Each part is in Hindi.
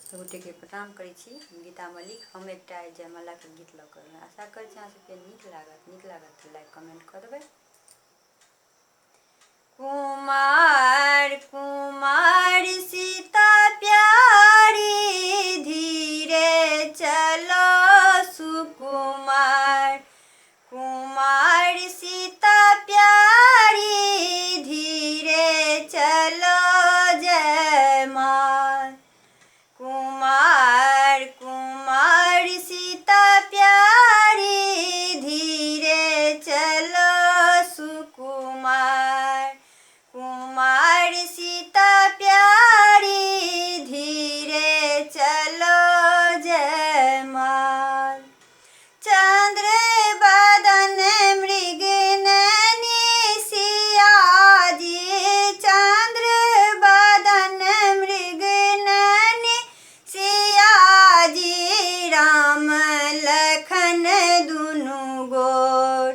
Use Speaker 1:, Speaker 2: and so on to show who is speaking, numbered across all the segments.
Speaker 1: सबगोटे प्रणाम करै छी। गीता मलिक। हम एक जयमालाके गीत लऽ कऽ आशा करै छी अहाँ सबके नीक लागत तऽ लाइक कमेंट कऽ देबै। कुमार कुमार सीता प्यारी धीरे चलो सुकुमार। कुमार सीता प्यारी धीरे चलो जयमाल। कुमार कुमार सीता प्यारी धीरे चलो सुकुमार। कुमार सीता प्यारी धीरे चलो जयमाल। चंद्र बदन मृग नैनी सिया जी। चंद्र बदन मृग नैनी सिया जी। राम लखन दुनु गोर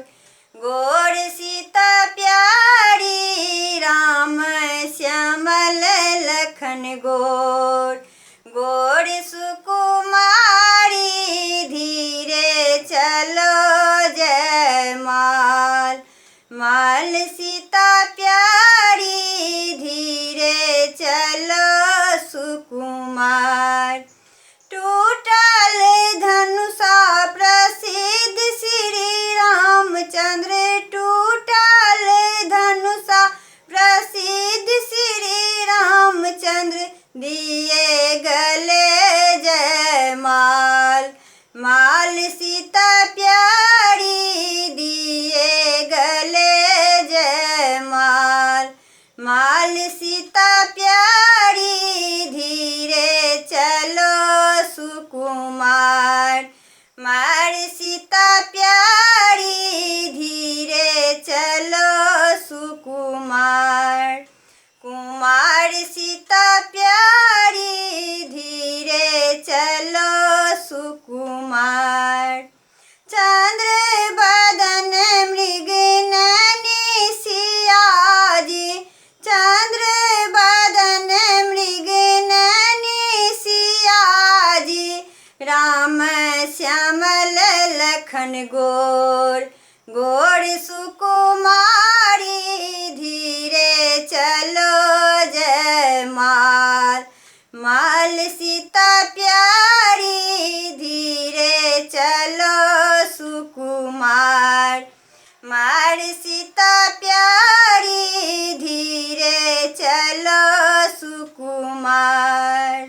Speaker 1: गोर सीता प्यारी। राम श्यामल लखन गोर गोर सुकुमारी धीरे चलो जयमाल। माल सीता प्यारी धीरे चलो सुकुमार। टूटल धनुषा प्रसिद्ध श्री रामचंद्र। टूटल धनुषा प्रसिद्ध श्री रामचंद्र। दिए गले जयमाल। माल सीता प्यारी दिए गले जयमाल। माल सीता प्यारी धीरे चलो सुकुमार। मार सीता प्यारी धीरे चलो सुकुमार। कुमार सीता प्यारी धीरे चलो सुकुमार। चंद्र बदन मृग नैनी सिया जी। चंद्र बदन मृग नैनी सिया जी। राम श्यामल लखन गोर गोर सुकुमारी धीरे चलो जयमाल। माल सीता प्यारी धीरे चलो सुकुमार। मार सीता प्यारी धीरे चलो सुकुमार।